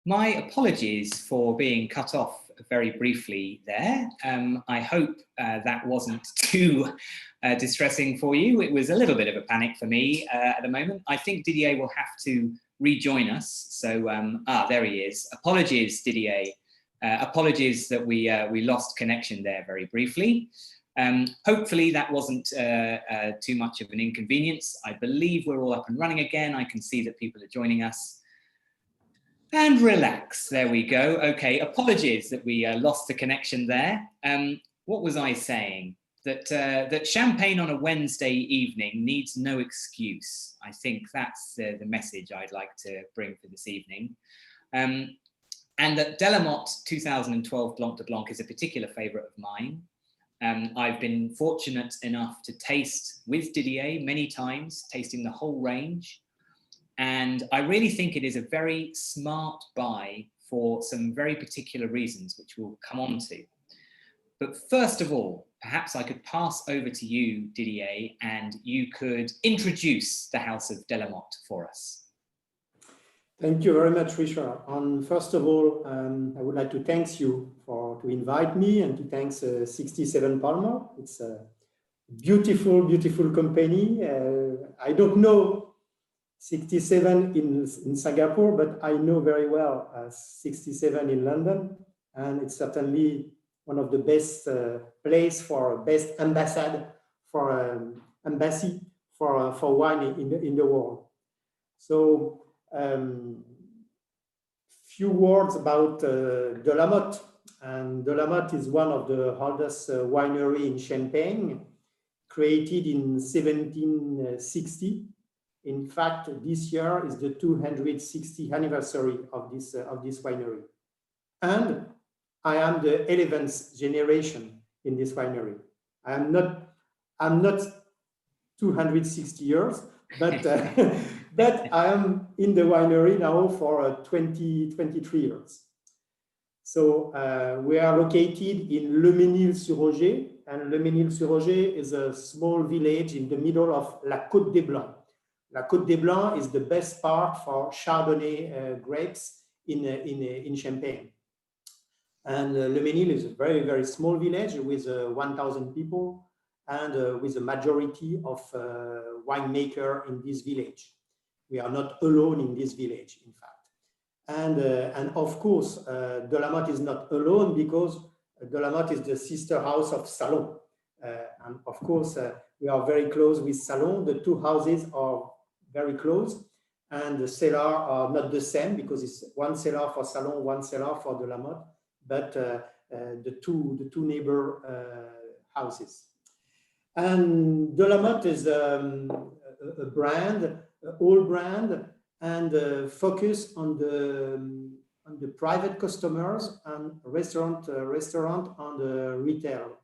My apologies for being cut off very briefly there. I hope that wasn't too distressing for you. It was a little bit of a panic for me at the moment. I think Didier will have to rejoin us. So, there he is. Apologies, Didier. Apologies that we lost connection there very briefly. Hopefully that wasn't too much of an inconvenience. I believe we're all up and running again. I can see that people are joining us. And relax, there we go. Okay, apologies that we lost the connection there. What was I saying? That champagne on a Wednesday evening needs no excuse. I think that's the message I'd like to bring for this evening. And that Delamotte 2012 Blanc de Blanc is a particular favourite of mine. I've been fortunate enough to taste with Didier many times, tasting the whole range. And I really think it is a very smart buy for some very particular reasons, which we'll come on to. But first of all, perhaps I could pass over to you, Didier, and you could introduce the House of Delamotte for us. Thank you very much, Richard. And first of all, I would like to thank you to invite me and to thank 67 Palmer. It's a beautiful, beautiful company. I don't know 67 in Singapore, but I know very well 67 in London, and it's certainly one of the best place for best embassy for wine in the world. So, few words about Delamotte. And Delamotte is one of the oldest winery in Champagne, created in 1760. In fact, this year is the 260th anniversary of this winery. And I am the 11th generation in this winery. I'm not 260 years, but but I am in the winery now for 23 years. So we are located in Le Mesnil-sur-Oger, and Le Mesnil-sur-Oger is a small village in the middle of La Côte des Blancs. La Côte des Blancs is the best part for Chardonnay grapes in Champagne. And Le Mesnil is a very, very small village with 1,000 people and with a majority of winemakers in this village. We are not alone in this village, in fact. And of course, Delamotte is not alone because Delamotte is the sister house of Salon. And of course, we are very close with Salon. The two houses are very close, and the cellar are not the same because it's one cellar for Salon, one cellar for Delamotte, but the two neighbor houses. And Delamotte is a brand, an old brand, and focus on the private customers and restaurant and retail.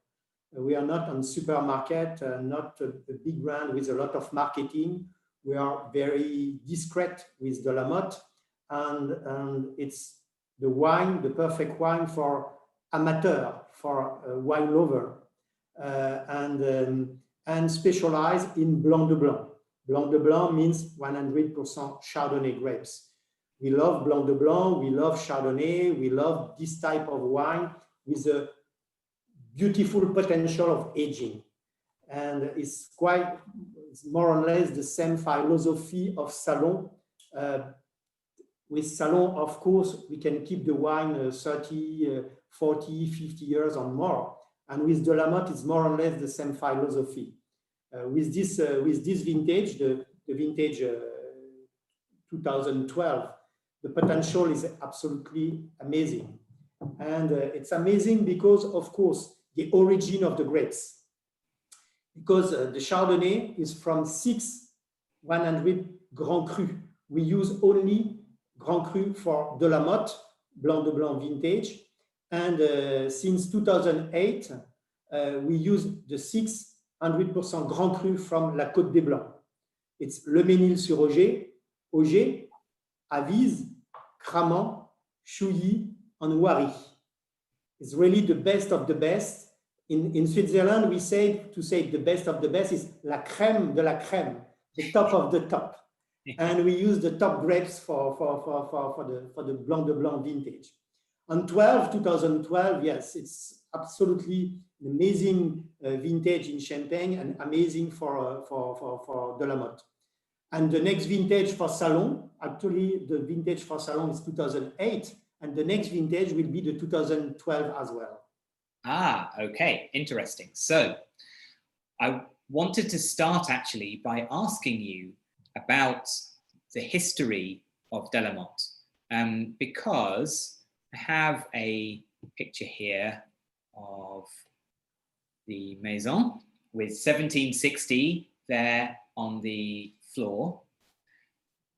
We are not on supermarket, not a big brand with a lot of marketing. We are very discreet with Delamotte, and it's the perfect wine for amateur, for a wine lover, and specialized in Blanc de Blanc. Blanc de Blanc means 100% Chardonnay grapes. We love Blanc de Blanc, we love Chardonnay, we love this type of wine with a beautiful potential of aging. And it's more or less the same philosophy of Salon. With Salon, of course, we can keep the wine 30, 40, 50 years or more. And with Delamotte, it's more or less the same philosophy. With this vintage, the vintage 2012, the potential is absolutely amazing. And it's amazing because, of course, the origin of the grapes. Because the Chardonnay is from 100 Grand Cru. We use only Grand Cru for Delamotte, Blanc de Blanc vintage. And since 2008, we use the 100% Grand Cru from La Côte des Blancs. It's Le Mesnil-sur-Oger, Oger, Avise, Cramant, Chouilly, and Wary. It's really the best of the best. In Switzerland, we say, to say the best of the best is la crème de la crème, the top of the top. And we use the top grapes for the Blanc de Blanc vintage. On 2012, yes, it's absolutely an amazing vintage in Champagne and amazing for Delamotte. And the next vintage for Salon, actually the vintage for Salon is 2008, and the next vintage will be the 2012 as well. Ah, okay, interesting. So I wanted to start actually by asking you about the history of Delamotte, because I have a picture here of the Maison with 1760 there on the floor.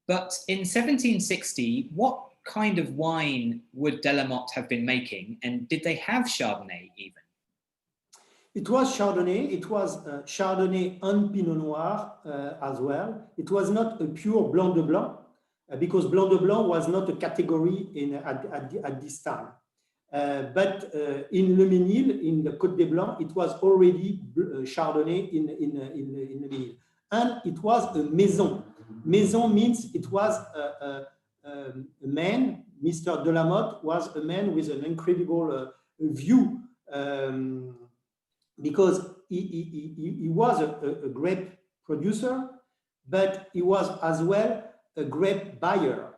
But in 1760, what kind of wine would Delamotte have been making, and did they have Chardonnay even? It was Chardonnay. It was Chardonnay and Pinot Noir as well. It was not a pure Blanc de Blanc because Blanc de Blanc was not a category at this time. But in Le Ménil, in the Côte des Blancs, it was already Chardonnay in Le Ménil. And it was a maison. Maison means it was a man, Mr. Delamotte was a man with an incredible view because he was a grape producer, but he was as well a grape buyer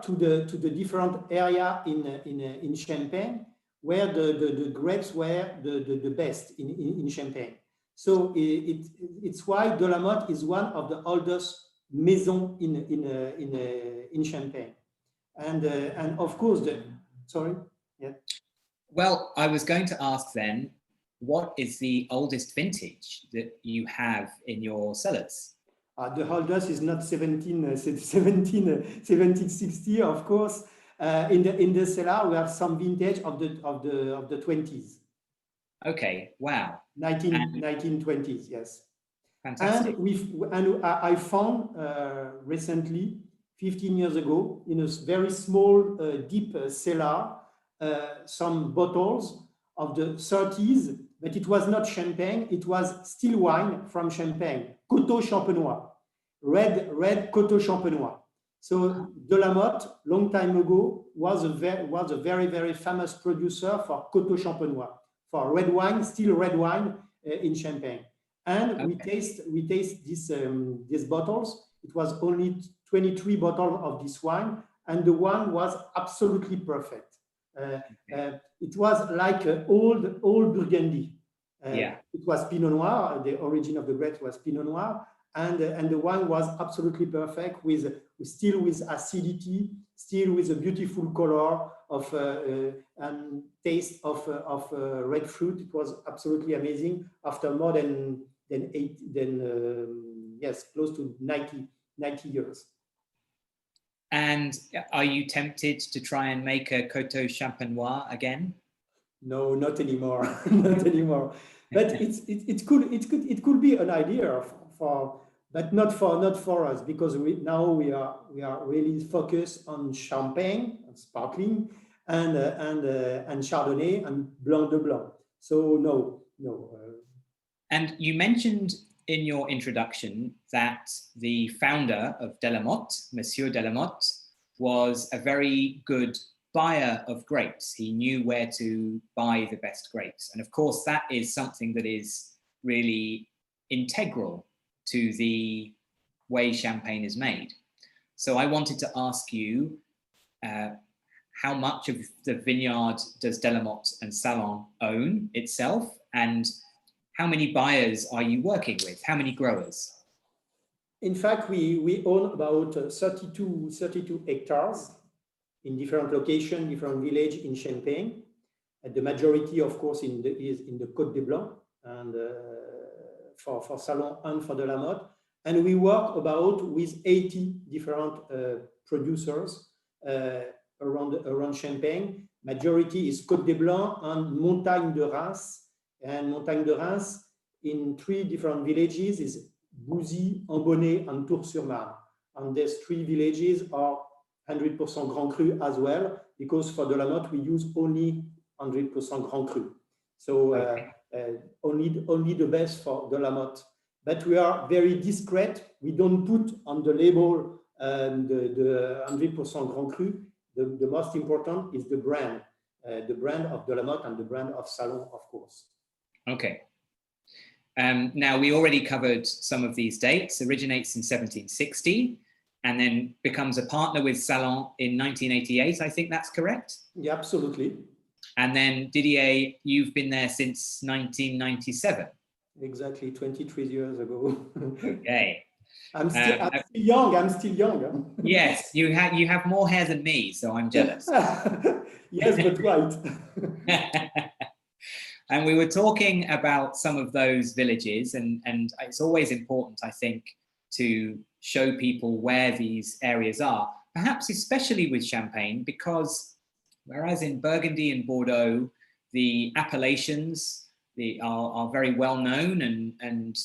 to the different area in Champagne where the grapes were the best in Champagne. So it's why Delamotte is one of the oldest maisons in Champagne, and of course sorry, yeah. Well, I was going to ask then, what is the oldest vintage that you have in your cellars? The oldest is not 1760, of course. In the cellar, we have some vintage of the 20s. Okay, wow. 1920s, yes. Fantastic. And I found recently, 15 years ago, in a very small, deep cellar, some bottles of the 30s, but it was not Champagne, it was still wine from Champagne, Coteau Champenois, red Coteau Champenois. So Delamotte, long time ago, was a very, very famous producer for Coteau Champenois, for red wine, still red wine in Champagne. And okay, we taste these bottles. It was only 23 bottles of this wine, and the wine was absolutely perfect. It was like old Burgundy. Yeah. It was Pinot Noir. The origin of the grape was Pinot Noir, and the wine was absolutely perfect with acidity, still with a beautiful color of and taste of red fruit. It was absolutely amazing. After more than close to 90 years. And are you tempted to try and make a Coteau Champenois again? No, not anymore. Not anymore. But it could be an idea but not for us, because we are really focused on Champagne, on sparkling, and Chardonnay and Blanc de Blanc. So no. And you mentioned in your introduction that the founder of Delamotte, Monsieur Delamotte, was a very good buyer of grapes. He knew where to buy the best grapes. And of course, that is something that is really integral to the way Champagne is made. So I wanted to ask you, how much of the vineyard does Delamotte and Salon own itself? And how many buyers are you working with? How many growers? In fact, we own about 32 hectares in different locations, different villages in Champagne. And the majority, of course, is in the Côte des Blancs, and for Salon and for Delamotte. And we work with 80 different producers around Champagne. Majority is Côte des Blancs and Montagne de Reims. And Montagne de Reims, in 3 different villages, is Bouzy, Ambonnet, and Tours-sur-Marne. And these 3 villages are 100% Grand Cru as well, because for Delamotte we use only 100% Grand Cru. So only the best for Delamotte. but we are very discreet. We don't put on the label the 100% Grand Cru. The most important is the brand of Delamotte and the brand of Salon, of course. Okay. Now, we already covered some of these dates. Originates in 1760 and then becomes a partner with Salon in 1988. I think that's correct? Yeah, absolutely. And then Didier, you've been there since 1997. Exactly, 23 years ago. Okay. I'm still young. I'm still young. Huh? Yes, you have more hair than me, so I'm jealous. Yes, but right. And we were talking about some of those villages, and it's always important, I think, to show people where these areas are, perhaps especially with Champagne, because whereas in Burgundy and Bordeaux, the appellations are very well known and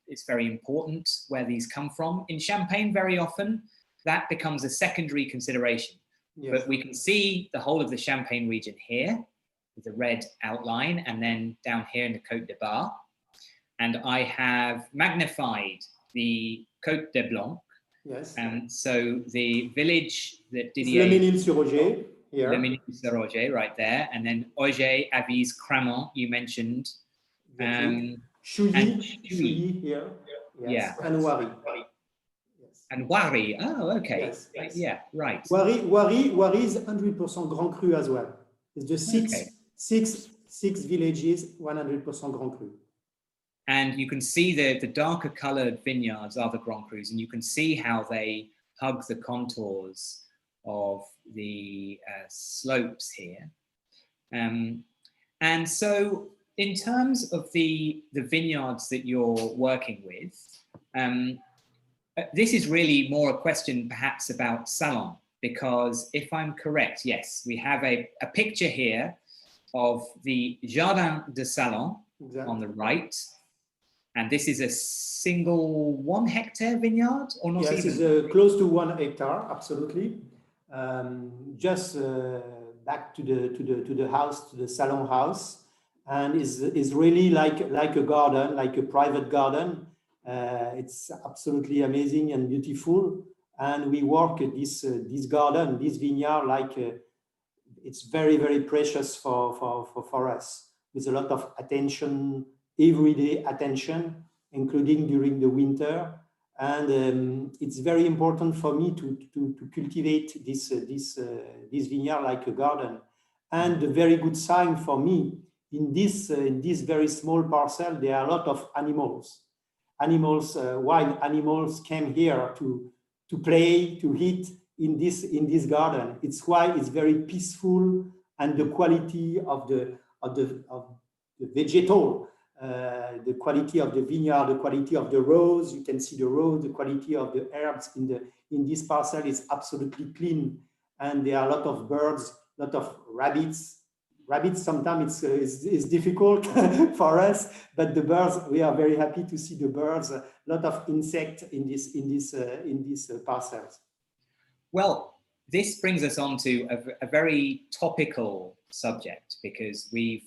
it's very important where these come from. In Champagne, very often, that becomes a secondary consideration. Yes. But we can see the whole of the Champagne region here, with the red outline, and then down here in the Côte de Bar. And I have magnified the Côte de Blanc. Yes. And so the village that Didier... Leménil-sur-Oger, here. Leménil-sur-Oger, right there. And then Oger, Avize, Cramont, you mentioned. Chouilly here. Yes. Yeah. And Wari. Yes. And Wari. Oh, okay. Yes. Yeah, right. Wari is 100% Grand Cru as well. It's the six villages, 100% Grand Cru. And you can see the darker colored vineyards are the Grand Crus, and you can see how they hug the contours of the slopes here. And so in terms of the vineyards that you're working with, this is really more a question perhaps about Salon, because if I'm correct, yes, we have a picture here of the Jardin de Salon on the right. And this is a single 1 hectare vineyard, or not even? Yes, it's close to 1 hectare, absolutely. Just back to the house, to the Salon house, and is really like a garden, like a private garden. It's absolutely amazing and beautiful. And we work this garden, this vineyard, like it's very, very precious for us, with a lot of attention, everyday attention, including during the winter. And it's very important for me to cultivate this vineyard like a garden. And the very good sign for me, in this very small parcel, there are a lot of animals. Wild animals came here to play, to eat in this garden. It's why it's very peaceful, and the quality of the vegetal, the quality of the vineyard, the quality of the rows. You can see the rows, the quality of the herbs in this parcel is absolutely clean, and there are a lot of birds, a lot of rabbits. Rabbits sometimes it's difficult for us, but the birds, we are very happy to see the birds. A lot of insects in these parcels. Well, this brings us on to a very topical subject, because we've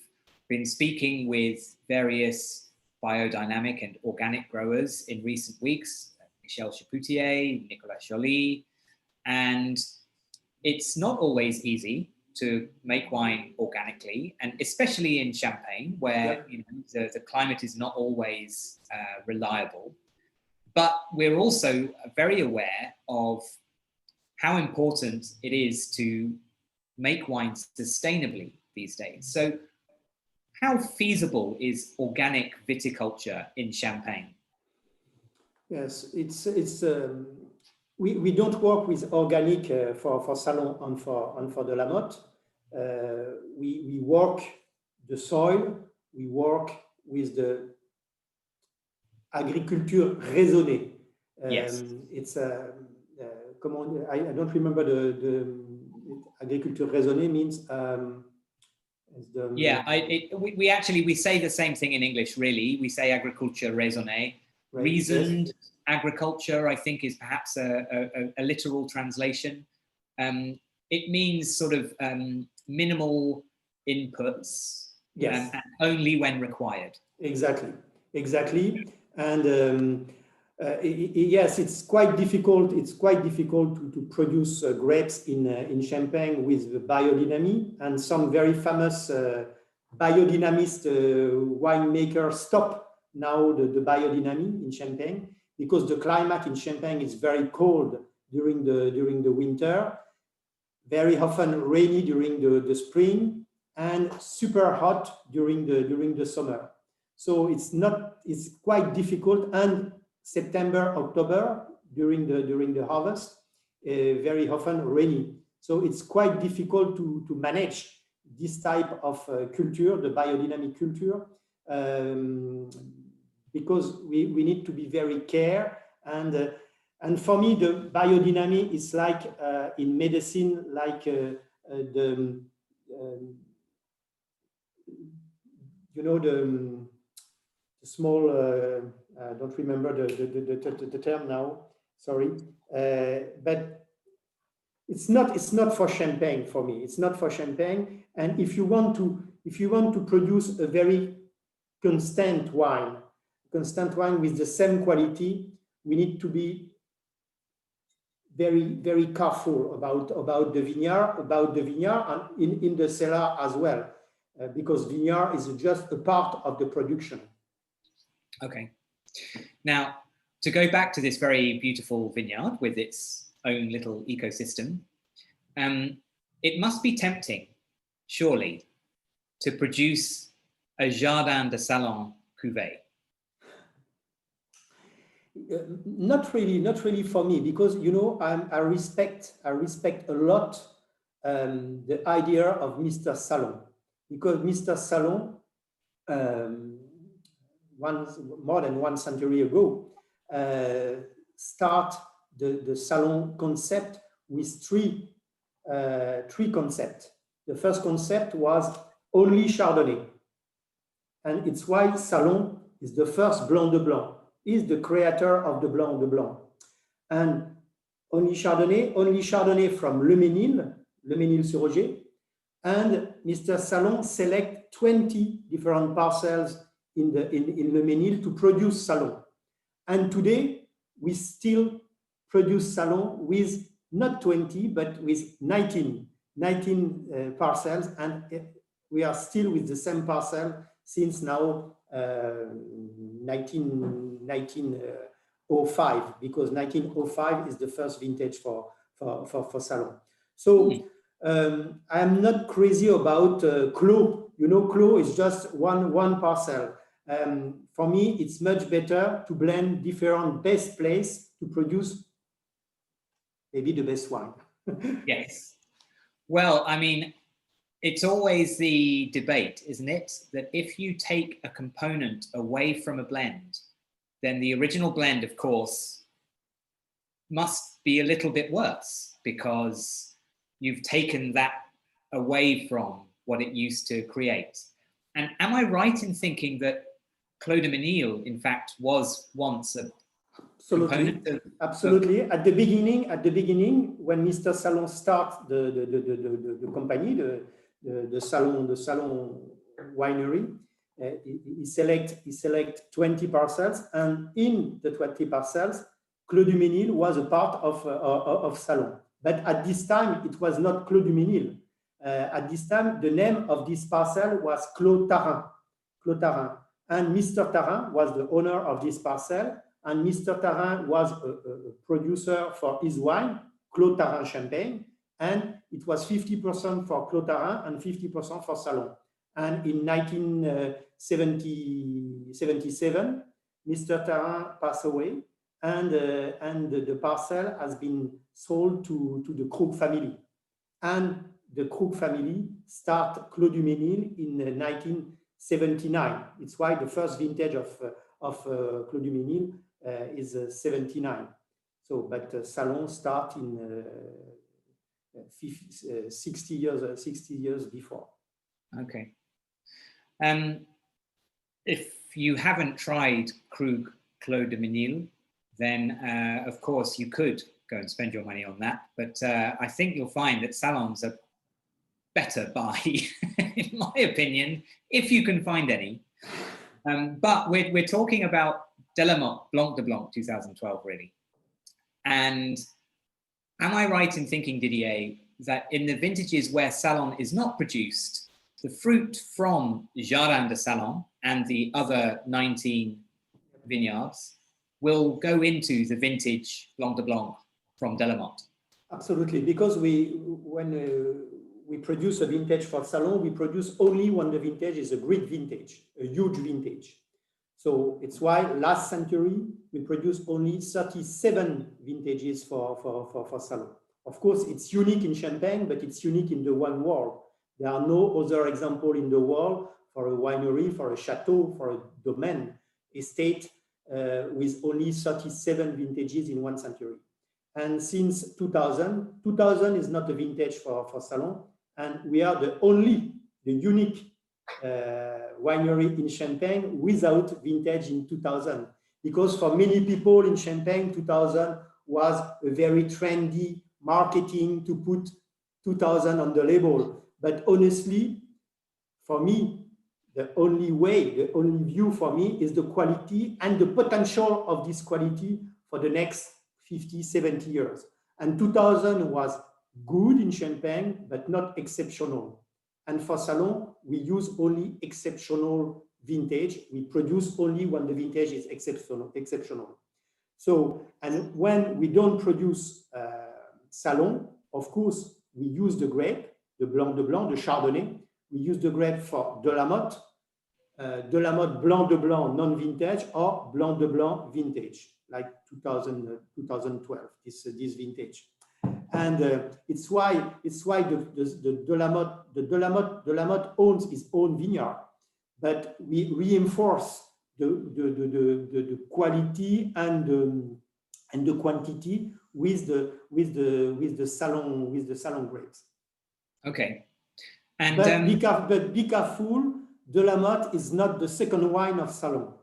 been speaking with various biodynamic and organic growers in recent weeks, Michel Chapoutier, Nicolas Joly, and it's not always easy to make wine organically, and especially in Champagne, where the climate is not always reliable. But we're also very aware of how important it is to make wine sustainably these days. So how feasible is organic viticulture in Champagne? Yes, we don't work with organic for Salon and for Delamotte. We work the soil, we work with the agriculture raisonnée. Yes. It's I don't remember the agriculture raisonnée means. We say the same thing in English, really. We say agriculture raisonnée. Right. Reasoned agriculture, I think, is perhaps a literal translation. It means sort of minimal inputs, yes, and only when required. Exactly. And yes, it's quite difficult. It's quite difficult to produce grapes in Champagne with the biodynamic, and some very famous biodynamist winemakers stop now the biodynamic in Champagne because the climate in Champagne is very cold during the winter, very often rainy during the spring, and super hot during the summer. So it's quite difficult. And September, October during the harvest, very often rainy. So it's quite difficult to manage this type of culture, the biodynamic culture, because we need to be very careful. And for me, the biodynamic is like in medicine, like the small, I don't remember the term now, sorry, but it's not for Champagne for me. It's not for Champagne. And if you want to produce a very constant wine with the same quality, we need to be very, very careful about the vineyard, and in the cellar as well, because vineyard is just a part of the production. Okay. Now, to go back to this very beautiful vineyard with its own little ecosystem, it must be tempting, surely, to produce a Jardin de Salon cuvée. Not really for me, because I respect a lot the idea of Mr. Salon, because Mr. Salon, more than 1 century ago, start the Salon concept with three concepts. The first concept was only Chardonnay, and it's why Salon is the first Blanc de Blanc. Is the creator of the Blanc de Blanc. And only Chardonnay from Le Mesnil-sur-Oger. And Mr. Salon select 20 different parcels in Le Mesnil to produce Salon. And today, we still produce Salon with not 20, but with 19 parcels. And we are still with the same parcel since now 1905, because 1905 is the first vintage for Salon. So I'm not crazy about Clos. Clos is just one parcel. For me, it's much better to blend different best place to produce maybe the best wine. Yes. Well, I mean, it's always the debate, isn't it? That if you take a component away from a blend, then the original blend, of course, must be a little bit worse because you've taken that away from what it used to create. And am I right in thinking that Clos de Menil, in fact, was once a component of... Absolutely. At the beginning, when Mr. Salon starts the company, the Salon winery, he select 20 parcels, and in the 20 parcels, Clos du Mesnil was a part of Salon. But at this time, it was not Clos du Mesnil. At this time, the name of this parcel was Clos Tarin. And Mr. Tarin was the owner of this parcel, and Mr. Tarin was a producer for his wine, Clos Tarin Champagne, and it was 50% for Clos Tarin and 50% for Salon. And in 1977, Mr. Tarin passed away, and the parcel has been sold to the Krug family. And the Krug family start Clos du Mesnil in 1979. It's why the first vintage of Clos du Mesnil is 79. So, but Salon start in 60 years before. Okay. If you haven't tried Krug Clos de Menil, then of course you could go and spend your money on that. But I think you'll find that Salon's a better buy, in my opinion, if you can find any. But we're talking about Delamotte, Blanc de Blanc 2012, really. And am I right in thinking, Didier, that in the vintages where Salon is not produced, the fruit from Jardin de Salon and the other 19 vineyards will go into the vintage Blanc de Blanc from Delamotte? Absolutely, because when we produce a vintage for Salon, we produce only when the vintage is a great vintage, a huge vintage. So it's why last century we produced only 37 vintages for Salon. Of course, it's unique in Champagne, but it's unique in the one world. There are no other example in the world for a winery, for a chateau, for a domain estate with only 37 vintages in one century. And since 2000 is not a vintage for Salon, and we are the unique winery in Champagne without vintage in 2000. Because for many people in Champagne, 2000 was a very trendy marketing to put 2000 on the label. But honestly, for me, the only view for me is the quality and the potential of this quality for the next 50, 70 years. And 2000 was good in Champagne, but not exceptional. And for Salon, we use only exceptional vintage. We produce only when the vintage is exceptional. So, and when we don't produce Salon, of course, we use the grape, the Blanc de Blanc, the Chardonnay. We use the grape for Delamotte, Delamotte Blanc de Blanc non-vintage or Blanc de Blanc vintage, like 2012, this vintage. And it's why the Delamotte owns its own vineyard, but we reinforce the quality and the quantity with the Salon grapes. Okay. And but be careful, Delamotte is not the second wine of Salon.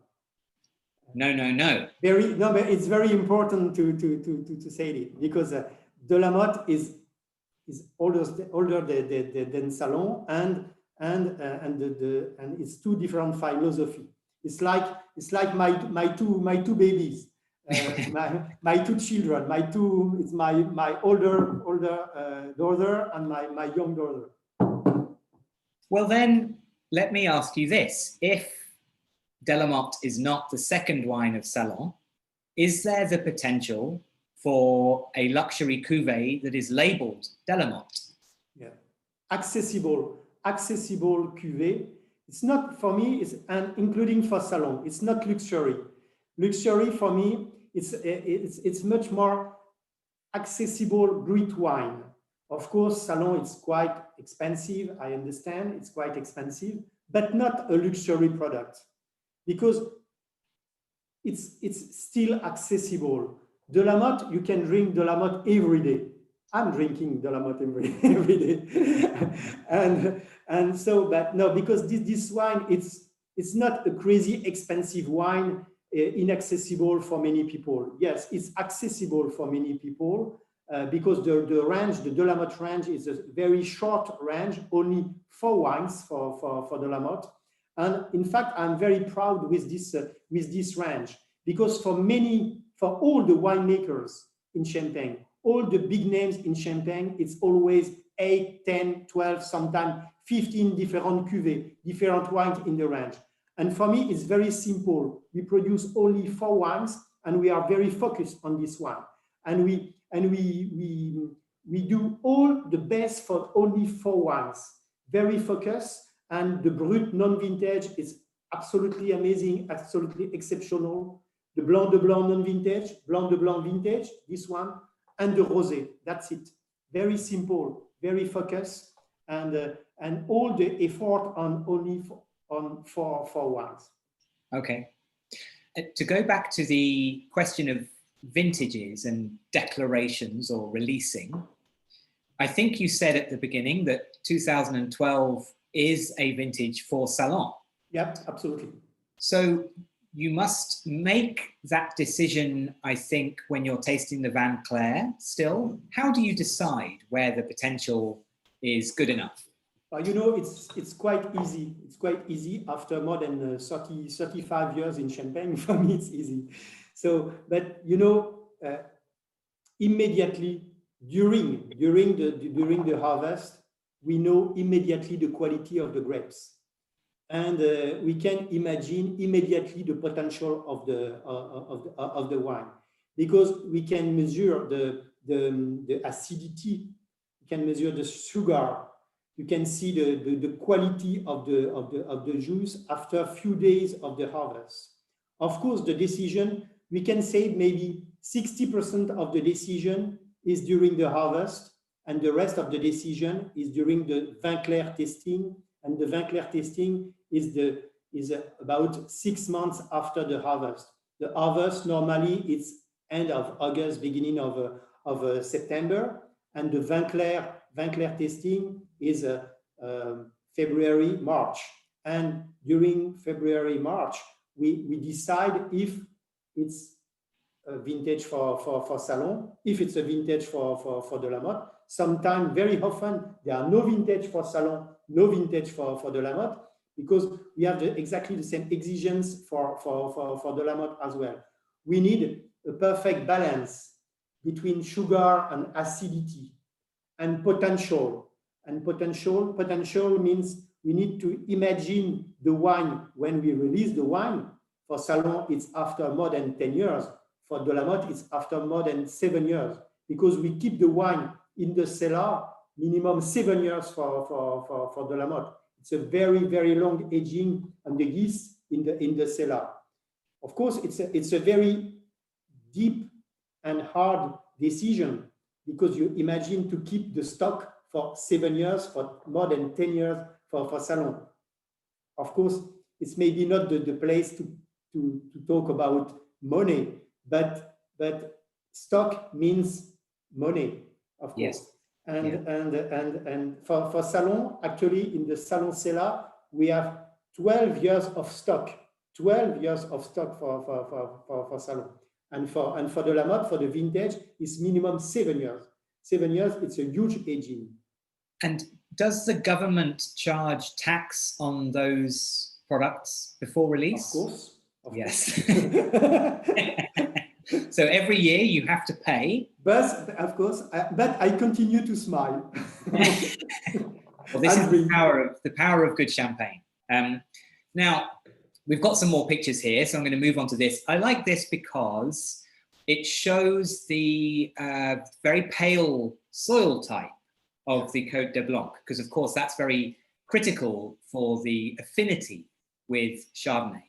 No. But it's very important to say it, because Delamotte is older than Salon, and it's two different philosophy. It's like my two babies, my two children, it's my older daughter and my young daughter. Well, then let me ask you this: if Delamotte is not the second wine of Salon, is there the potential for a luxury cuvée that is labeled Delamotte? Yeah, accessible cuvée. It's not, for me, and including for Salon, it's not luxury. Luxury for me, it's much more accessible, great wine. Of course, Salon is quite expensive. I understand it's quite expensive, but not a luxury product, because it's still accessible. Delamotte, you can drink Delamotte every day. I'm drinking Delamotte every day. and so, but no, because this wine, it's not a crazy expensive wine, inaccessible for many people. Yes, it's accessible for many people because the Delamotte range is a very short range, only 4 wines for Delamotte. And in fact, I'm very proud with this range, because for all the winemakers in Champagne, all the big names in Champagne, it's always 8, 10, 12, sometimes 15 different cuvées, different wines in the range. And for me, it's very simple. We produce only 4 wines, and we are very focused on this one. And we do all the best for only 4 wines, very focused. And the Brut non-vintage is absolutely amazing, absolutely exceptional. The Blanc de Blanc non-vintage, Blanc de Blanc vintage, this one, and the Rosé. That's it. Very simple, very focused, and all the effort on only on four wines. Okay. To go back to the question of vintages and declarations or releasing, I think you said at the beginning that 2012 is a vintage for Salon. Yep, absolutely. So you must make that decision, I think, when you're tasting the Vin Clair still. How do you decide where the potential is good enough? You know, it's quite easy. It's quite easy after more than 35 years in Champagne. For me, it's easy. So, but you know, immediately during the harvest, we know immediately the quality of the grapes, and we can imagine immediately the potential of the wine, because we can measure the acidity, we can measure the sugar, you can see the quality of the juice after a few days of the harvest. Of course, the decision, we can say maybe 60% of the decision is during the harvest, and the rest of the decision is during the vin clair testing, and the vin clair testing is about 6 months after the harvest. The harvest normally it's end of August, beginning of September, and the vin clair testing is February, March. And during February, March, we decide if it's a vintage for Salon, if it's a vintage for Delamotte. Sometimes, very often, there are no vintage for Salon, no vintage for Delamotte, because we have exactly the same exigence for Delamotte as well. We need a perfect balance between sugar and acidity and potential. And potential means we need to imagine the wine when we release the wine. For Salon, it's after more than 10 years. For Delamotte, it's after more than 7 years, because we keep the wine in the cellar minimum 7 years for Delamotte. It's a very, very long aging on the yeast in the cellar. Of course, it's a very deep and hard decision, because you imagine to keep the stock for 7 years, for more than 10 years for Salon. Of course, it's maybe not the place to talk about money, but stock means money, of course. Yes. And for Salon, actually in the Salon cellar, we have 12 years of stock, 12 years of stock for Salon. And for Delamotte, for the vintage, it's minimum 7 years. 7 years, it's a huge aging. And does the government charge tax on those products before release? Of course. Yes. So every year you have to pay. But of course, but I continue to smile. Well, this is the power of good champagne. Now, we've got some more pictures here, so I'm going to move on to this. I like this because it shows the very pale soil type of the Côte de Blanc, because of course that's very critical for the affinity with Chardonnay.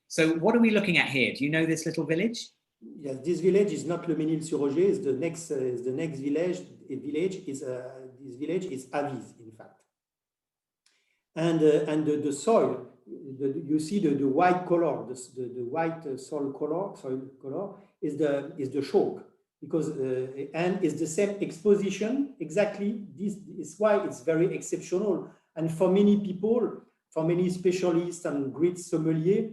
So what are we looking at here? Do you know this little village? Yes, this village is not Le Mesnil-sur-Oger. It's the next village. This village is Avize, in fact. And the soil, you see the white color, the white soil color is the chalk, because and it's the same exposition exactly. This is why it's very exceptional. And for many people, for many specialists and great sommeliers,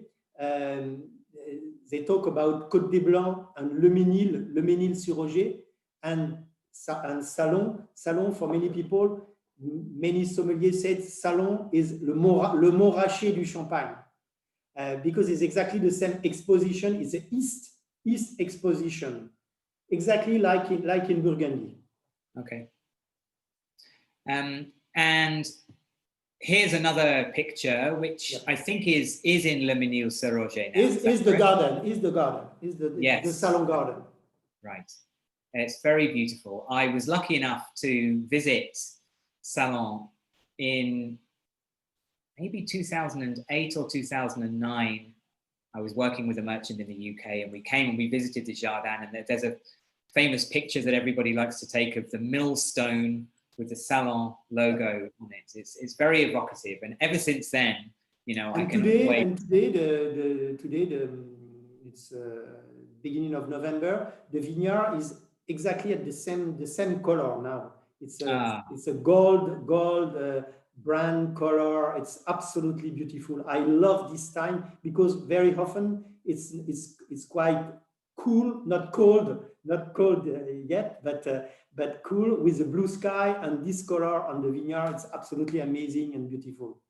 they talk about Côte des Blancs and Le Mesnil-sur-Oger, and Salon. Salon, for many people, many sommeliers said Salon is le Montrachet du Champagne, because it's exactly the same exposition. It's an east exposition, exactly like in Burgundy. Okay. And here's another picture, which I think is in Le Mesnil-sur-Oger now. Is the garden, is yes. the Salon garden. Right. It's very beautiful. I was lucky enough to visit Salon in maybe 2008 or 2009. I was working with a merchant in the UK, and we came and we visited the Jardin, and there's a famous picture that everybody likes to take of the millstone with the Salon logo on it. It's very evocative, and ever since then, you know, I can wait. And today it's beginning of November. The vineyard is exactly at the same color now. It's a gold brand color. It's absolutely beautiful. I love this time, because very often it's quite cool, not cold yet, but cool with the blue sky and this color on the vineyard. It's absolutely amazing and beautiful.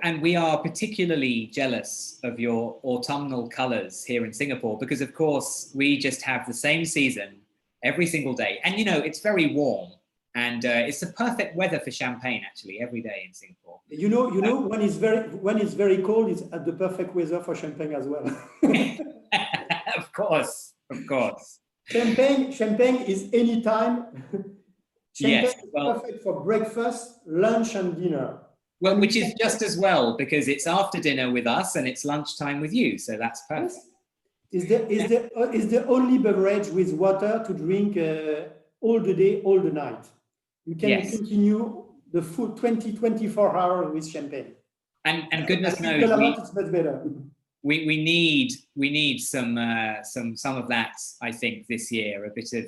And we are particularly jealous of your autumnal colors here in Singapore because, of course, we just have the same season every single day. And, you know, it's very warm and it's the perfect weather for champagne, actually, every day in Singapore. You know, when it's very cold, it's the perfect weather for champagne as well. Of course, of course. Champagne is anytime. Champagne Yes, well, is perfect for breakfast, lunch, and dinner. Well, which is just as well because it's after dinner with us and it's lunchtime with you, so that's perfect. Yes. Is the only beverage with water to drink all the day, all the night. You can continue the full 24 hours with champagne. And goodness knows, Delamotte is much better. We need some of that, I think, this year, a bit of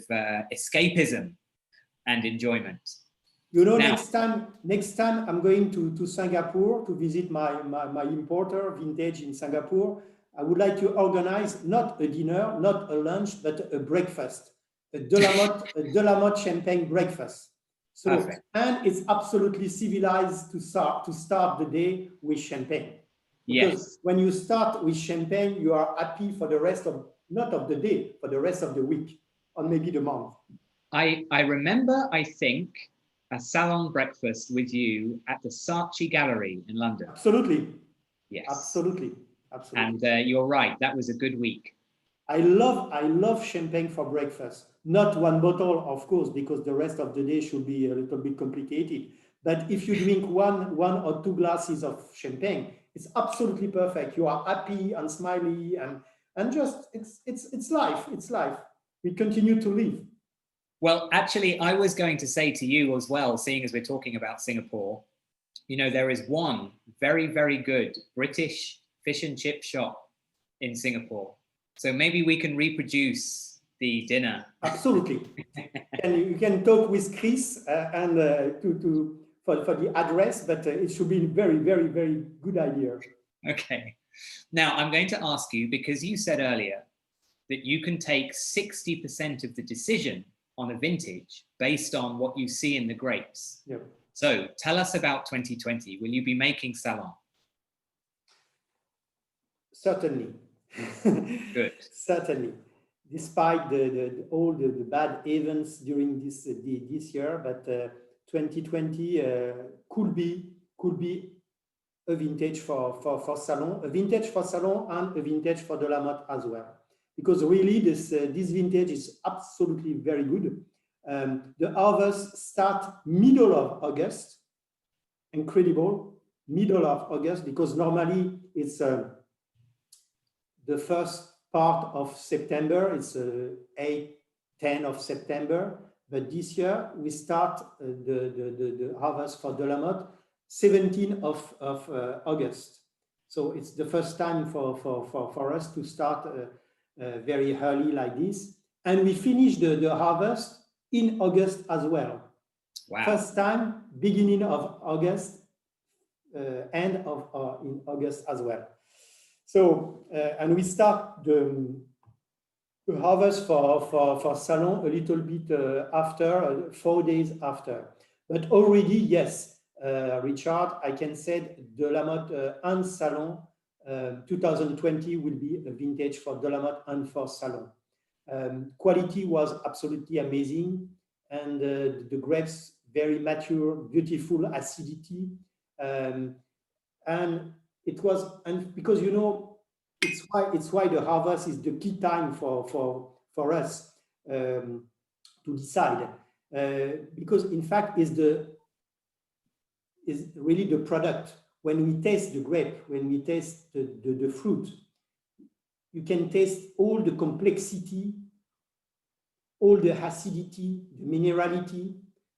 escapism and enjoyment. You know, next time I'm going to Singapore to visit my importer vintage in Singapore. I would like to organize not a dinner, not a lunch, but a breakfast, a Delamotte champagne breakfast. So, perfect. And it's absolutely civilized to start the day with champagne. Because when you start with champagne, you are happy for the rest of, not of the day, for the rest of the week, or maybe the month. I remember, I think, a salon breakfast with you at the Saatchi Gallery in London. Absolutely. Yes. Absolutely. And you're right, that was a good week. I love champagne for breakfast. Not one bottle, of course, because the rest of the day should be a little bit complicated. But if you drink one or two glasses of champagne, it's absolutely perfect. You are happy and smiley and just it's life. It's life. We continue to live. Well, actually, I was going to say to you as well, seeing as we're talking about Singapore, you know, there is one very, very good British fish and chip shop in Singapore. So maybe we can reproduce the dinner. Absolutely. And you can talk with Chris for the address, but it should be a very, very, very good idea. Okay. Now, I'm going to ask you, because you said earlier that you can take 60% of the decision on a vintage based on what you see in the grapes. Yep. So tell us about 2020. Will you be making Salon? Certainly. Good. Certainly. Despite all the bad events during this year, but 2020 could be a vintage for Salon, a vintage for Salon and a vintage for Delamotte as well. Because really this vintage is absolutely very good. The harvest start middle of August. Incredible, middle of August, because normally it's the first part of September. It's 8-10 of September. But this year we start the harvest for Delamotte 17th of August. So it's the first time for us to start very early like this, and we finish the harvest in August as well. Wow. First time, beginning of August, end of in August as well. So and we start the harvest for Salon a little bit after, 4 days after. But already, yes, Richard, I can say Delamotte and Salon 2020 will be a vintage for Delamotte and for Salon. Quality was absolutely amazing, and the grapes very mature, beautiful acidity, and it was, and because you know it's why the harvest is the key time for us to decide, because in fact is really the product. When we taste the grape, when we taste the fruit, you can taste all the complexity, all the acidity, the minerality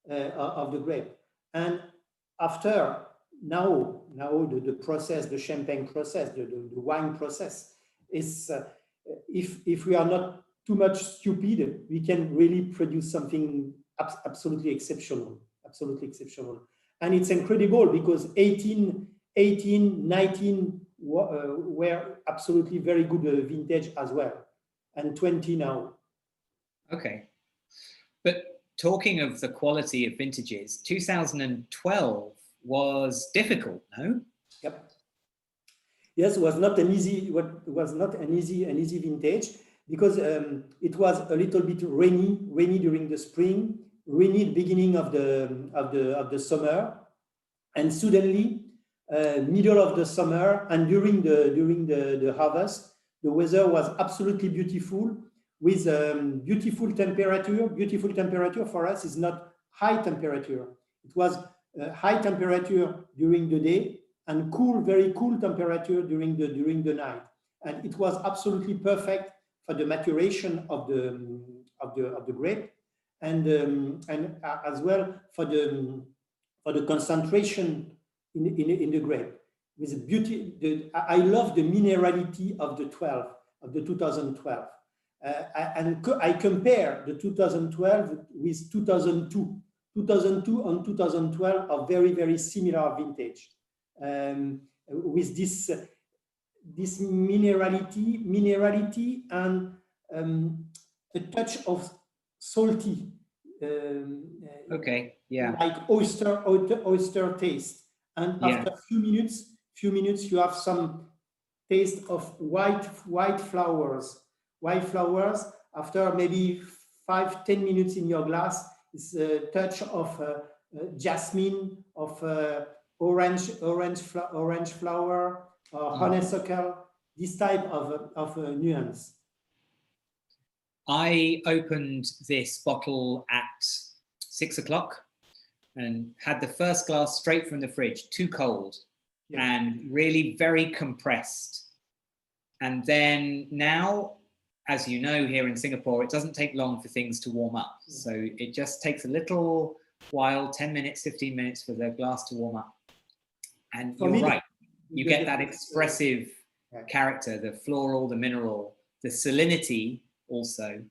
of the grape. And after now the process, the champagne process, the wine process is, if we are not too much stupid, we can really produce something absolutely exceptional, And it's incredible because 18, 19 were absolutely very good vintage as well. and 20 now. Okay. But talking of the quality of vintages, 2012 was difficult, no? Yep. Yes, it was not an easy vintage because it was a little bit rainy during the spring, rainy beginning of the summer, and suddenly middle of the summer and during the harvest, the weather was absolutely beautiful with beautiful temperature. Beautiful temperature for us is not high temperature. It was high temperature during the day and cool, very cool temperature during the night, and it was absolutely perfect for the maturation of the grape, and as well for the concentration in the grape. With beauty, I love the minerality of the 2012, and I compare the 2012 with 2002. 2002 and 2012 are very, very similar vintage. With this minerality and a touch of salty, okay, yeah, like oyster taste. And after a few minutes, you have some taste of white flowers. After maybe 5-10 minutes in your glass, is a touch of jasmine, of orange flower, or honeysuckle, this type of nuance. I opened this bottle at 6 o'clock and had the first glass straight from the fridge, too cold, and really very compressed. And then now, as you know, here in Singapore, it doesn't take long for things to warm up. So it just takes a little while, 10 minutes, 15 minutes for the glass to warm up. And you're right, you get that expressive character, the floral, the mineral, the salinity also.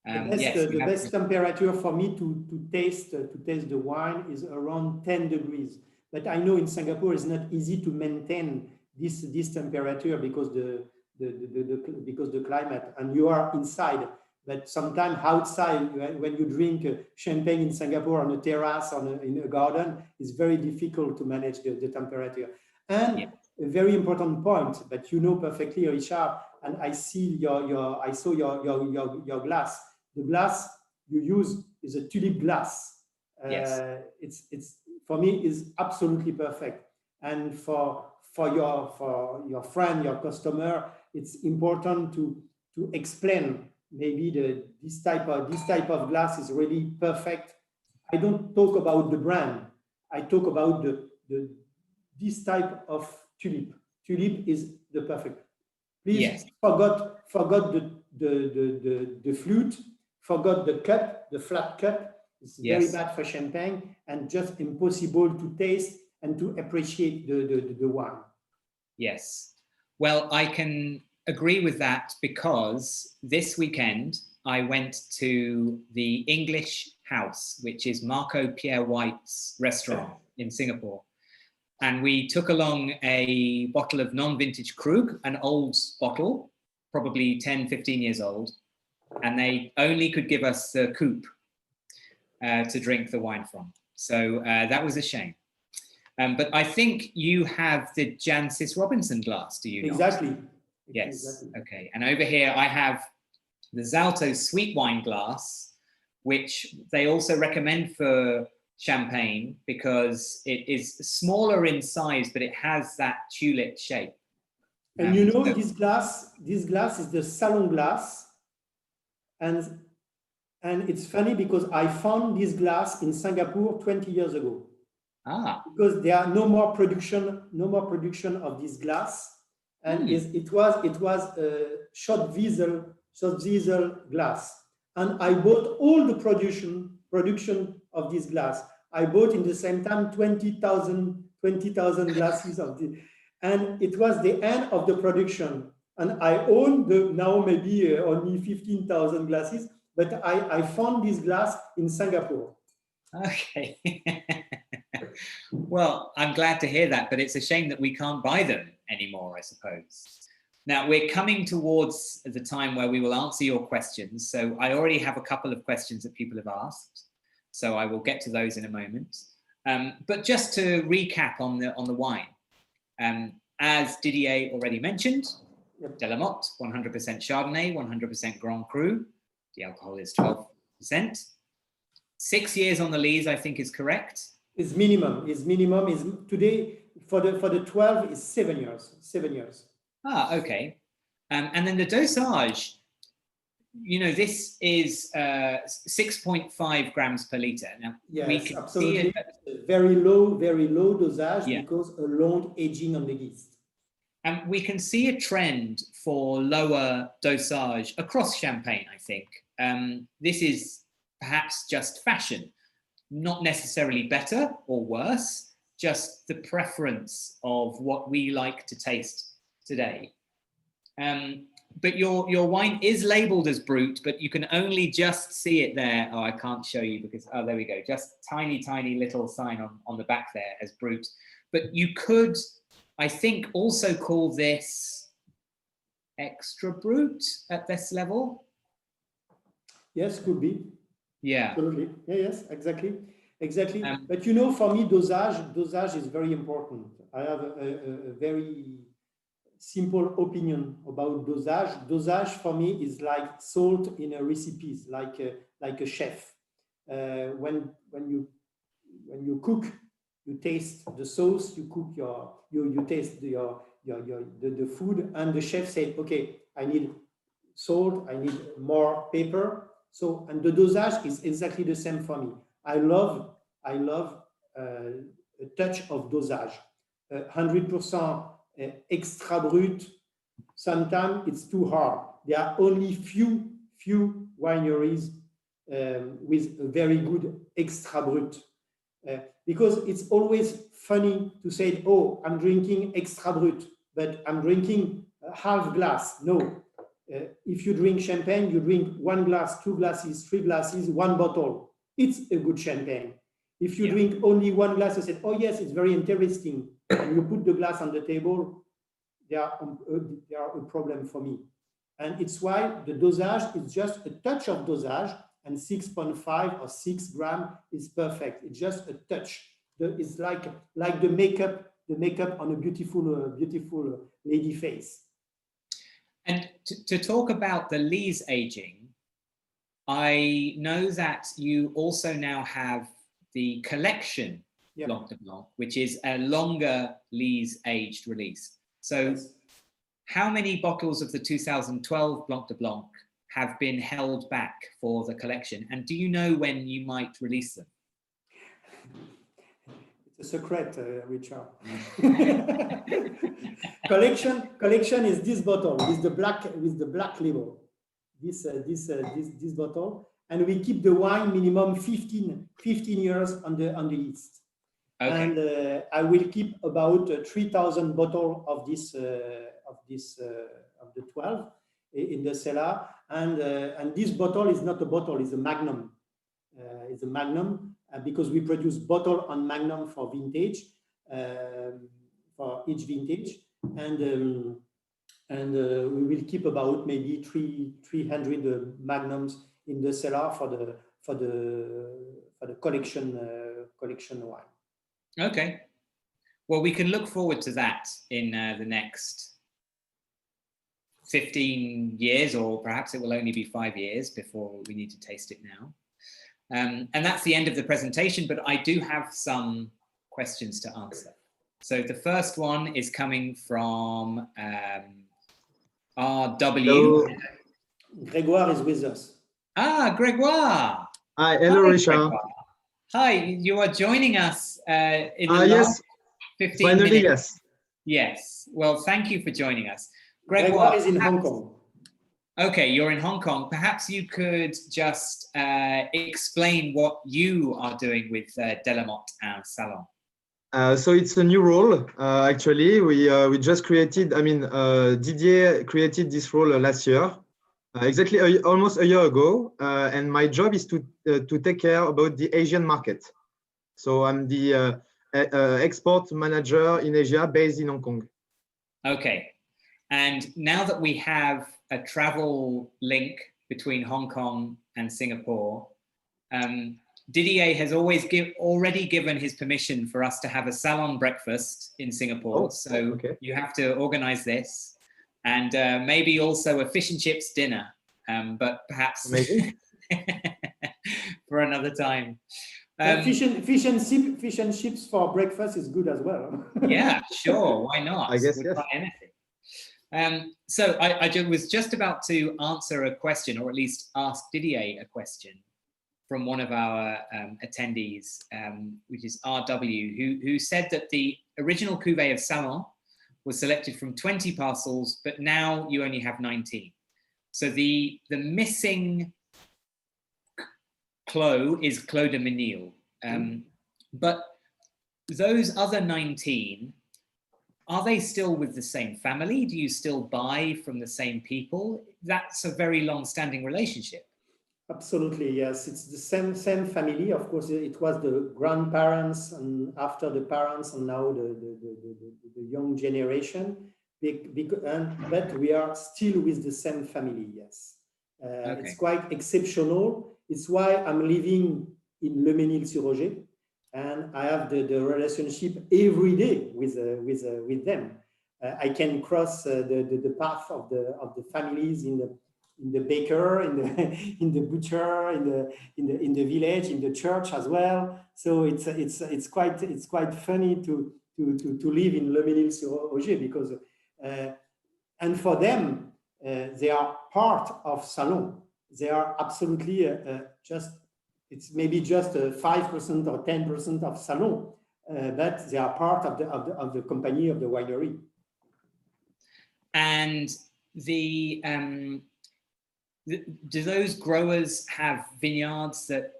The best temperature for me to taste the wine is around 10 degrees. But I know in Singapore it's not easy to maintain this temperature because the climate, and you are inside. But sometimes outside, when you drink champagne in Singapore on a terrace or in a garden, it's very difficult to manage the temperature. And a very important point, but you know perfectly, Richard, and I see I saw your glass. The glass you use is a tulip glass. It's for me is absolutely perfect. And for your friend, your customer, it's important to explain maybe this type of glass is really perfect. I don't talk about the brand. I talk about this type of tulip. Tulip is the perfect. Please forgot the flute, forgot the cup, the flat cup. It's very bad for champagne and just impossible to taste and to appreciate the wine. Yes. Well, I can agree with that because this weekend I went to the English House, which is Marco Pierre White's restaurant in Singapore. And we took along a bottle of non-vintage Krug, an old bottle, probably 10, 15 years old. And they only could give us the coupe to drink the wine from. So that was a shame. But I think you have the Jancis Robinson glass, do you not? Exactly. Yes, exactly. Okay. And over here I have the Zalto sweet wine glass, which they also recommend for champagne because it is smaller in size, but it has that tulip shape. And you know, this glass is the salon glass. And it's funny because I found this glass in Singapore 20 years ago. Because there are no more production of this glass, and it was a short diesel glass, and I bought all the production of this glass. I bought in the same time 20,000 glasses of this, and it was the end of the production, and I own now maybe only 15,000 glasses, but I found this glass in Singapore. Okay. Well, I'm glad to hear that, but it's a shame that we can't buy them anymore, I suppose. Now, we're coming towards the time where we will answer your questions. So I already have a couple of questions that people have asked. So I will get to those in a moment. But just to recap on the wine, as Didier already mentioned, Delamotte, 100% Chardonnay, 100% Grand Cru. The alcohol is 12%. 6 years on the lees, I think, is correct. Is minimum. Is today for the 12 is 7 years. 7 years. Ah, okay. And then the dosage, you know, this is 6.5 grams per liter. Now, yes, we can absolutely. see very low dosage because a long aging on the yeast. And we can see a trend for lower dosage across Champagne, I think. This is perhaps just fashion, not necessarily better or worse, just the preference of what we like to taste today. But your wine is labeled as Brut, but you can only just see it there. Oh, I can't show you because, oh, there we go. Just tiny, tiny little sign on the back there as Brut. But you could, I think, also call this extra Brut at this level. Yes, could be. Yeah. Absolutely. Yeah, yes, exactly. But you know, for me, dosage is very important. I have a very simple opinion about dosage. Dosage for me is like salt in a recipe, like a chef. When you cook, you taste the sauce. You cook you taste the food, and the chef said, "Okay, I need salt. I need more pepper." So, and the dosage is exactly the same for me. I love a touch of dosage. 100% extra Brut. Sometimes it's too hard. There are only few wineries with a very good extra Brut. Because it's always funny to say, "Oh, I'm drinking extra Brut, but I'm drinking half glass." No. If you drink champagne, you drink 1 glass, 2 glasses, 3 glasses, 1 bottle. It's a good champagne. If you drink only 1 glass, you say, "Oh yes, it's very interesting," and you put the glass on the table, they are a problem for me. And it's why the dosage is just a touch of dosage, and 6.5 or 6 grams is perfect. It's just a touch. It's like the makeup on a beautiful lady face. And to talk about the lees aging, I know that you also now have the collection Blanc de Blanc, which is a longer lees aged release. So how many bottles of the 2012 Blanc de Blanc have been held back for the collection? And do you know when you might release them? It's a secret, Richard. Collection is this bottle with the black label. This bottle, and we keep the wine minimum 15 years on the yeast. Okay. And I will keep about 3,000 bottles of the 12 in the cellar. And this bottle is not a bottle; it's a magnum. It's a magnum because we produce bottle on magnum for vintage, for each vintage, and we will keep about maybe 300 magnums in the cellar for the collection wine. Okay. Well, we can look forward to that in the next 15 years, or perhaps it will only be 5 years before we need to taste it now. And that's the end of the presentation, but I do have some questions to answer. So the first one is coming from RW. Hello. Grégoire is with us. Ah, Grégoire. Hi, hello, Richard. Grégoire. Hi, you are joining us in the last 15 finally, minutes. yes. Yes. Well, thank you for joining us. Grégoire is in Hong Kong. Okay, you're in Hong Kong. Perhaps you could just explain what you are doing with Delamotte and Salon. So it's a new role. Actually, we just created. I mean, Didier created this role last year, exactly almost a year ago. And my job is to take care about the Asian market. So I'm the export manager in Asia, based in Hong Kong. Okay. And now that we have a travel link between Hong Kong and Singapore, Didier has already given his permission for us to have a salon breakfast in Singapore. Oh, so okay. you have to organize this, and maybe also a fish and chips dinner, but perhaps for another time. Fish and chips for breakfast is good as well. Yeah, sure. Why not? I guess we'll yes. try anything. So I was just about to answer a question, or at least ask Didier a question from one of our attendees, which is RW, who said that the original cuvée of Salon was selected from 20 parcels, but now you only have 19. So the missing Clos is Clos de Menil. But those other 19, are they still with the same family? Do you still buy from the same people? That's a very long-standing relationship. Absolutely, yes. It's the same family. Of course, it was the grandparents and after the parents and now the young generation. But we are still with the same family, yes. Okay. It's quite exceptional. It's why I'm living in Le Mesnil-sur-Oger, and I have the relationship every day with them. I can cross the path of the families in the baker, in the butcher, in the village, in the church as well. So it's quite funny to live in Le Mesnil-sur-Oger because and for them they are part of Salon. They are absolutely it's maybe just 5% or 10% of Salon, but they are part of the company, of the winery. And do those growers have vineyards that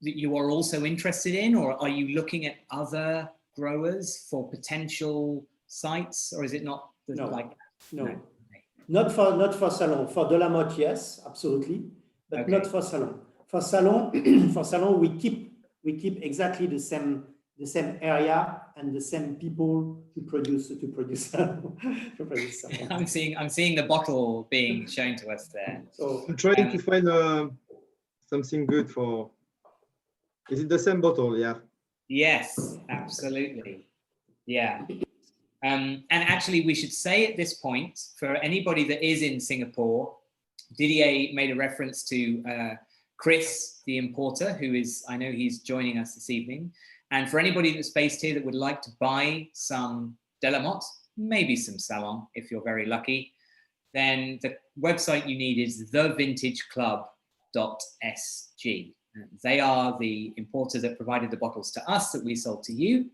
you are also interested in, or are you looking at other growers for potential sites, or is it not like that? No. Not for Salon. For Delamotte, yes, absolutely, but okay. Not for Salon. For Salon, we keep exactly the same area and the same people to produce Salon. I'm seeing the bottle being shown to us there. So I'm trying to find something good for. Is it the same bottle? Yeah. Yes, absolutely. Yeah. And actually, we should say at this point, for anybody that is in Singapore, Didier made a reference to Chris, the importer, I know he's joining us this evening. And for anybody that's based here that would like to buy some Delamotte, maybe some Salon, if you're very lucky, then the website you need is thevintageclub.sg. They are the importer that provided the bottles to us that we sold to you.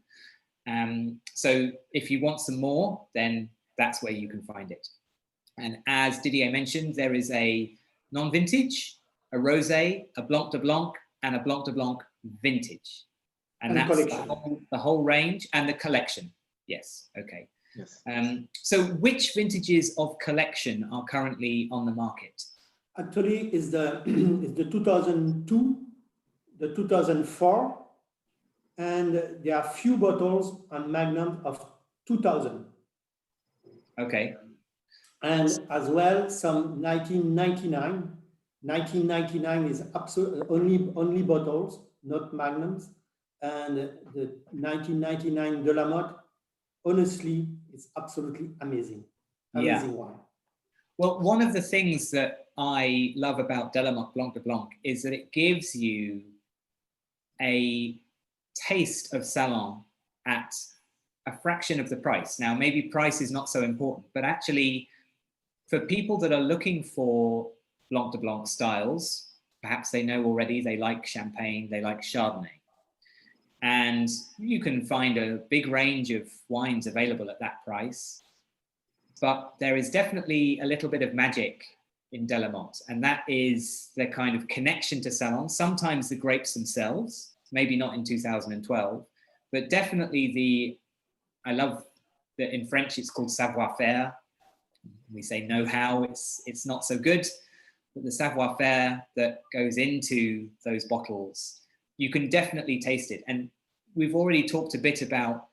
So if you want some more, then that's where you can find it. And as Didier mentioned, there is a non-vintage, a rosé, a Blanc de Blanc, and a Blanc de Blanc vintage. And that's the whole range and the collection. Yes, okay. Yes. So which vintages of collection are currently on the market? Actually, it's the 2002, the 2004, and there are few bottles on Magnum of 2000. Okay. And as well, some 1999. 1999 is absolutely only bottles, not Magnums. And the 1999 Delamotte, honestly, it's absolutely amazing. Amazing wine. Well, one of the things that I love about Delamotte Blanc de Blanc is that it gives you a taste of Salon at a fraction of the price. Now, maybe price is not so important, but actually for people that are looking for Blanc de Blanc styles, perhaps they know already they like Champagne, they like Chardonnay. And you can find a big range of wines available at that price. But there is definitely a little bit of magic in Delamotte, and that is the kind of connection to Salon. Sometimes the grapes themselves, maybe not in 2012, but definitely I love that in French it's called savoir-faire. We say know-how, it's not so good, but the savoir-faire that goes into those bottles, you can definitely taste it. And we've already talked a bit about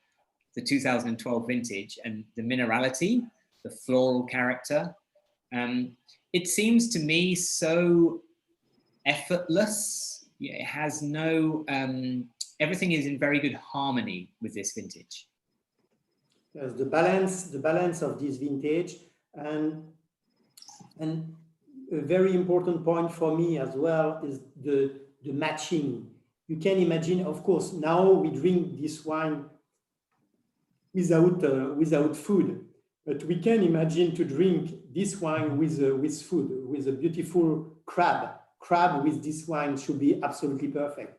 the 2012 vintage and the minerality, the floral character. It seems to me so effortless. It has no, everything is in very good harmony with this vintage. Yes, the balance of this vintage, and a very important point for me as well is the matching. You can imagine, of course, now we drink this wine without food, but we can imagine to drink this wine with food, with a beautiful crab with this wine should be absolutely perfect.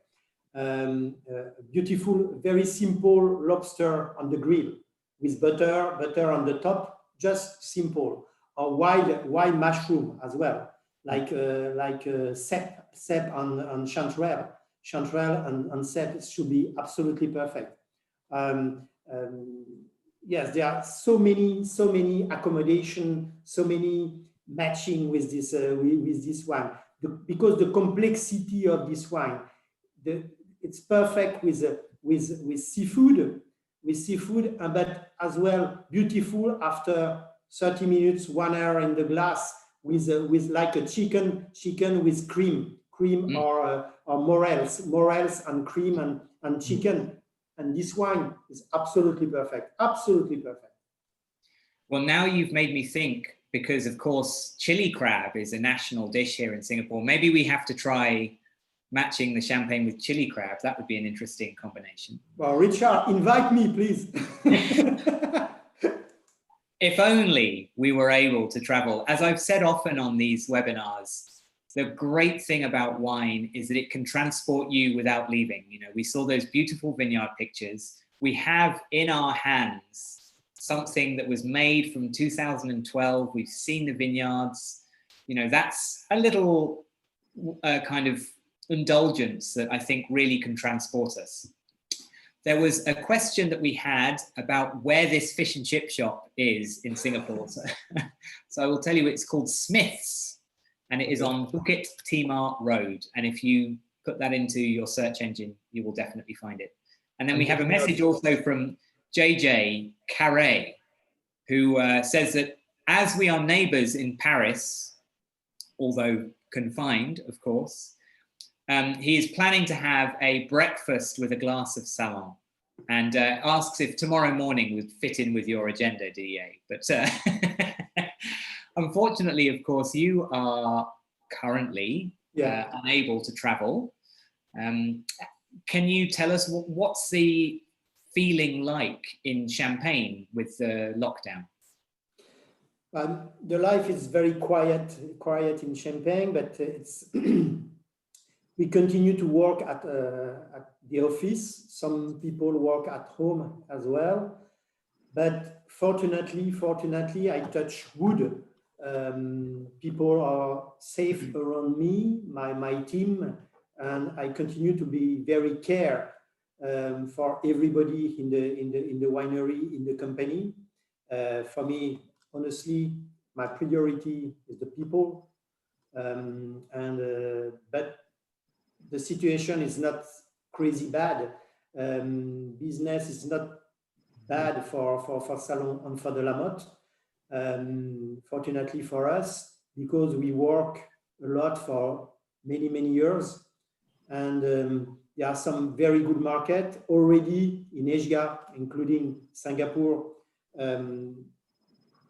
Beautiful, very simple lobster on the grill with butter on the top, just simple. Or wild mushroom as well, like cèpe on chanterelle and cèpe should be absolutely perfect. Yes, there are so many accommodation, so many matching with this wine, because the complexity of this wine, it's perfect with seafood, but as well beautiful after 30 minutes, 1 hour in the glass with like a chicken with cream or morels and cream and chicken. And this wine is absolutely perfect, absolutely perfect. Well, now you've made me think, because of course, chili crab is a national dish here in Singapore. Maybe we have to try matching the champagne with chili crab. That would be an interesting combination. Well, Richard, invite me, please. If only we were able to travel. As I've said often on these webinars, the great thing about wine is that it can transport you without leaving. You know, we saw those beautiful vineyard pictures. We have in our hands something that was made from 2012. We've seen the vineyards. You know, that's a little kind of indulgence that I think really can transport us. There was a question that we had about where this fish and chip shop is in Singapore. So I will tell you, it's called Smith's, and it is on Bukit Timah Road. And if you put that into your search engine, you will definitely find it. And then we have a message also from JJ Carré, who says that as we are neighbors in Paris, although confined, of course, he is planning to have a breakfast with a glass of Salon, and asks if tomorrow morning would fit in with your agenda, Didier. But unfortunately, of course, you are currently unable to travel. Can you tell us what's the feeling like in Champagne with the lockdown? The life is very quiet in Champagne, but it's we continue to work at the office. Some people work at home as well, but fortunately, I touch wood. People are safe around me, my team, and I continue to be very care for everybody in the winery, in the company. For me, honestly, my priority is the people, but the situation is not crazy bad. Business is not bad for Salon and for Delamotte. Fortunately for us, because we work a lot for many years, and there are some very good markets already in Asia, including Singapore.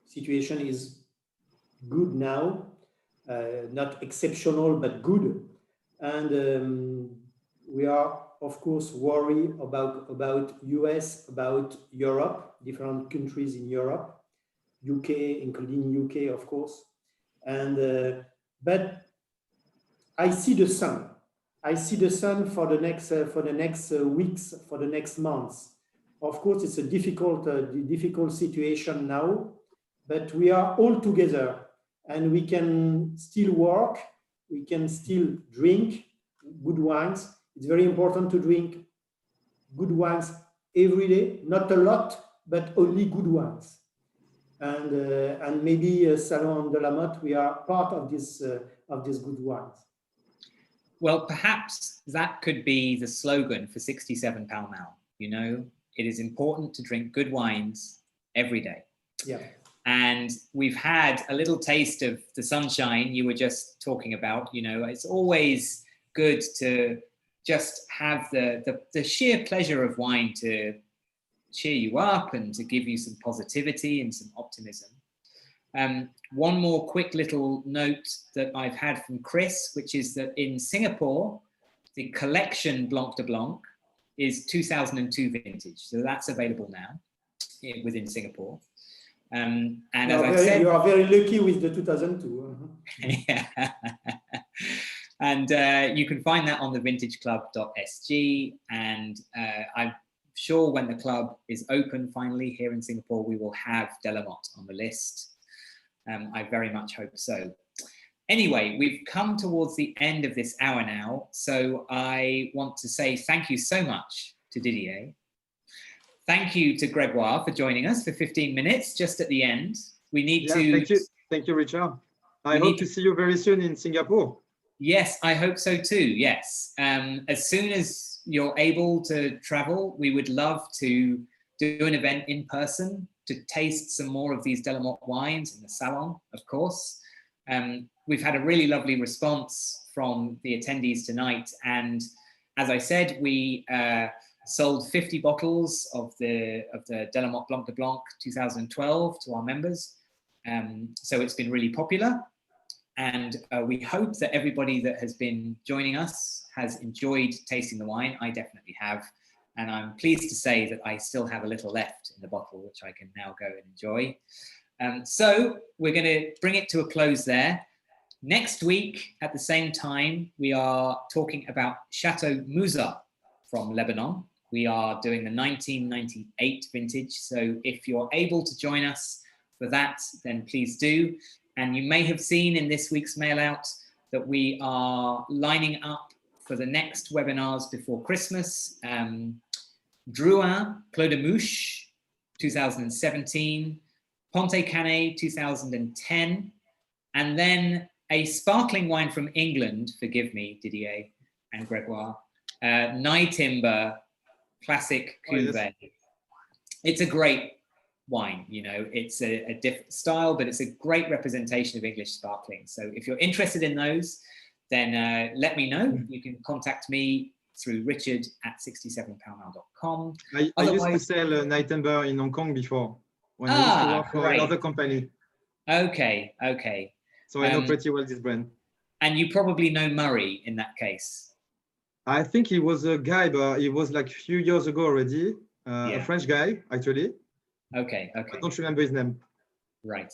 Situation is good now, not exceptional, but good. And we are, of course, worried about US, about Europe, different countries in Europe, UK, including UK, of course. And but I see the sun. I see the sun for the next weeks, for the next months. Of course, it's a difficult situation now, but we are all together, and we can still work. We can still drink good wines. It's very important to drink good wines every day, not a lot, but only good wines. And maybe Salon and Delamotte, we are part of this good wines. Well, perhaps that could be the slogan for 67 Pall Mall. You know, it is important to drink good wines every day. Yeah. And we've had a little taste of the sunshine you were just talking about. You know, it's always good to just have the sheer pleasure of wine to cheer you up and to give you some positivity and some optimism. One more quick little note that I've had from Chris, which is that in Singapore, the collection Blanc de Blanc is 2002 vintage. So that's available now within Singapore. And as I said, you are very lucky with the 2002. Yeah. And you can find that on the vintageclub.sg. And I'm sure when the club is open finally here in Singapore, we will have Delamotte on the list. I very much hope so. Anyway, we've come towards the end of this hour now. So I want to say thank you so much to Didier. Thank you to Gregoire for joining us for 15 minutes, just at the end. We need to... Thank you, Richard. I hope to see you very soon in Singapore. Yes, I hope so too, yes. As soon as you're able to travel, we would love to do an event in person to taste some more of these Delamotte wines in the salon, of course. We've had a really lovely response from the attendees tonight. And as I said, we sold 50 bottles of the Delamotte Blanc de Blanc 2012 to our members. So it's been really popular. And we hope that everybody that has been joining us has enjoyed tasting the wine. I definitely have. And I'm pleased to say that I still have a little left in the bottle, which I can now go and enjoy. So we're going to bring it to a close there. Next week, at the same time, we are talking about Chateau Mouza from Lebanon. We are doing the 1998 vintage. So if you're able to join us for that, then please do. And you may have seen in this week's mail out that we are lining up for the next webinars before Christmas. Drouin, Clos de Mouche, 2017, Ponte Canet, 2010, and then a sparkling wine from England, forgive me, Didier and Gregoire, Nye Timber, classic cuvee. Oh, yes. It's a great wine, you know, it's a different style, but it's a great representation of English sparkling. So if you're interested in those, then let me know. You can contact me through richard@67poundmile.com. I used to sell Nye Timber in Hong Kong before, when I used to work for another company. Okay, okay. So I know pretty well this brand. And you probably know Murray in that case. I think he was a guy, but he was like a few years ago already, a French guy, actually. Okay, okay. I don't remember his name. Right.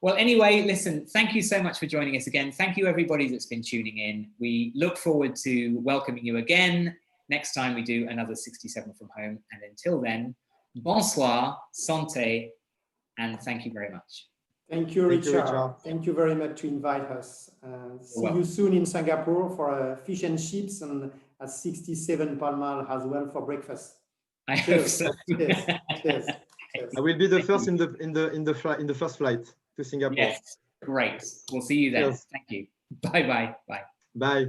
Well, anyway, listen, thank you so much for joining us again. Thank you, everybody that's been tuning in. We look forward to welcoming you again next time we do another 67 from home. And until then, bonsoir, santé, and thank you very much. Thank you, Richard. Thank you very much to invite us. See you soon in Singapore for fish and chips, and at 67 Pall Mall as well for breakfast. I hope so. Cheers. Cheers. I will be the first in the first flight to Singapore. Yes, great. We'll see you then. Yes. Thank you. Bye. Bye.